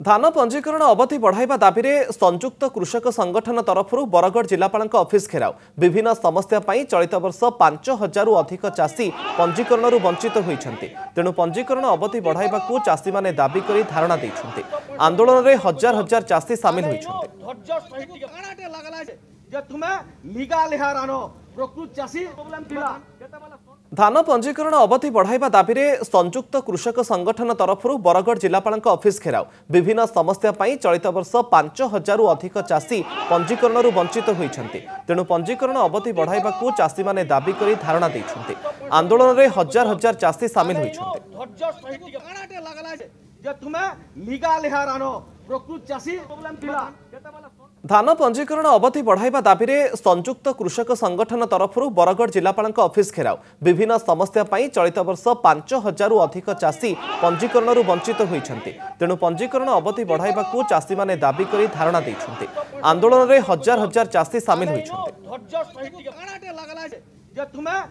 धान पंजीकरण अवधि बढ़ाइबा दाबी में संयुक्त कृषक संगठन तरफ बरगढ़ जिलापाल ऑफिस घेराव विभिन्न समस्या पर चलित वर्ष 5,000 अधिक चाषी पंजीकरण वंचित होती तेणु पंजीकरण अवधि बढ़ाइबा चाषी माने दाबी कर धारणा देते आंदोलन में हजार हजार चाषी सामिल होती। धान पंजीकरण अवधि बढ़ाइबा दाबी में संयुक्त कृषक संगठन तरफ बरगढ़ जिलापाल ऑफिस घेराव विभिन्न समस्या पर चलित वर्ष 5,000 अधिक चाषी पंजीकरण वंचित होती तेणु पंजीकरण अवधि बढ़ाइबा चाषी माने दाबी कर धारणा देते आंदोलन में हजार हजार चाषी सामिल होती। धान पंजीकरण अवधि बढ़ाइबा दाबी में संयुक्त कृषक संगठन तरफ बरगढ़ जिलापाल ऑफिस घेराव विभिन्न समस्या पर चलित वर्ष 5,000 अधिक चाषी पंजीकरण वंचित होती तेणु पंजीकरण अवधि बढ़ाइबा चाषी माने दाबी कर धारणा देते आंदोलन में हजार हजार चाषी सामिल होती। तुम्हें